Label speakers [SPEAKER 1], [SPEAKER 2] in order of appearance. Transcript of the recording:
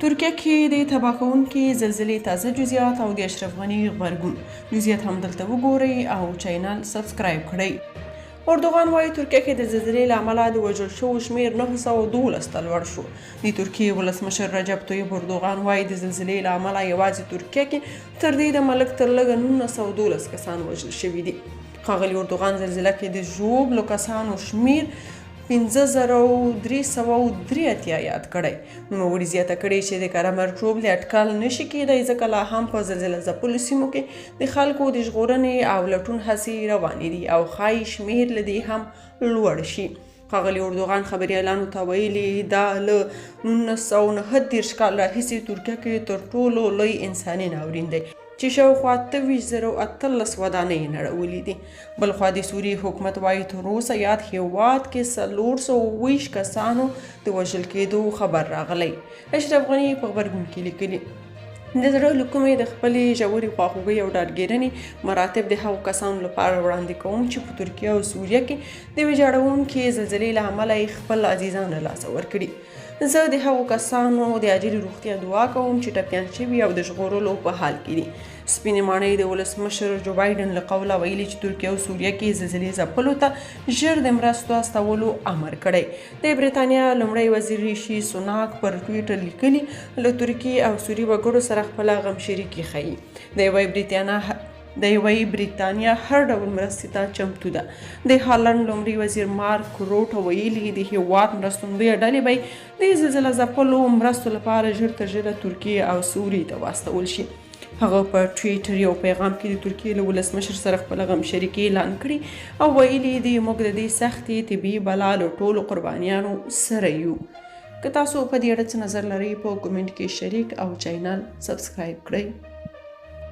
[SPEAKER 1] ترکیه کې د تباه کوونکې زلزلې تازه جزئیات او د اشرف غني غبرګون جزئیات هم دلته وګورئ او چینل سبسکرایب کړئ. اردوغان وایي ترکیه کې د زلزلې له امله د وژل شوو شمېر 912 ته لوړ شو. د ترکیې ولسمشر رجب طیب اردوغان وایي د زلزلې له امله یوازې ترکیه کې تر دې د ملک تر لږه 1912 کسان وژل شوي دي. ښاغلي اردوغان زلزله کې د ژوبلو کسانو شمېر 5383 یاد کړی. نوموړي زیاته کړې چې د کرامرټوب له اټکل نشي کېدی ځکه لا هم په زلزله ځپلو سیمو کې د خلکو د ژغورنې او لټون هڅې روانې دي او ښایي شمېر له دې هم لوړ شي. ښاغلي اردوغان خبریالانو ته ویلي دا له 1939 کال راهیسې ترکیه کې تر ټولو لوی انساني ناورین دی چې شاوخوا 28,018 ودانۍ یې نړولې دي. بلخوا د سوریې حکومت وایي تر اوسه یاد هېواد کې 420 کسانو د وژل کېدو خبر راغلی. اشرف غني په غبرګون کې لیکلي د زړه له کومې د خپلې ژورې خواخوږۍ او ډاډګیرنې مراتب د هغو کسانو لپاره وړاندې کوم چې په ترکیه او سوریه کې د ویجاړونکې زلزلې له امله یې خپل عزیزان له لاسه ورکړي. زه د هغو کسانو د عاجلې روغتیا دعا کوم چې ټپیان شوي او د ژغورلو په حال کې دي. سپینې ماڼۍ د ولسمشر جو بایډن له قوله ویلي چې ترکیه او سوریه کې زلزلې ځپلو ته ژر د مرستو استولو امر کړی. د برېټانیا لومړی وزیر ریشي سوناک پر ټویټر لیکلي له ترکیې او سوریې وګړو سره خپله غمشریکي ښیي. د یوې برېټانیا هر ډول مرستې ته چمتو ده. د هالند لومړي وزیر مارک روټ ویلي د هېواد مرستندویه ډلې به د زلزله ځپلو مرستو لپاره ژر تر ژره ترکیې او سوریې ته واستول شي. هغه په ټویټر یو پیغام کې د ترکیې له ولسمشر سره خپله غمشریکي اعلان کړي او ویلي دي موږ د دې سختې طبیعي بلا له ټولو قربانیانو سره یو. که تاسو په دې اړه څه نظر لرئ په کومنټ کې شریک او چینل سبسکرایب کړئ.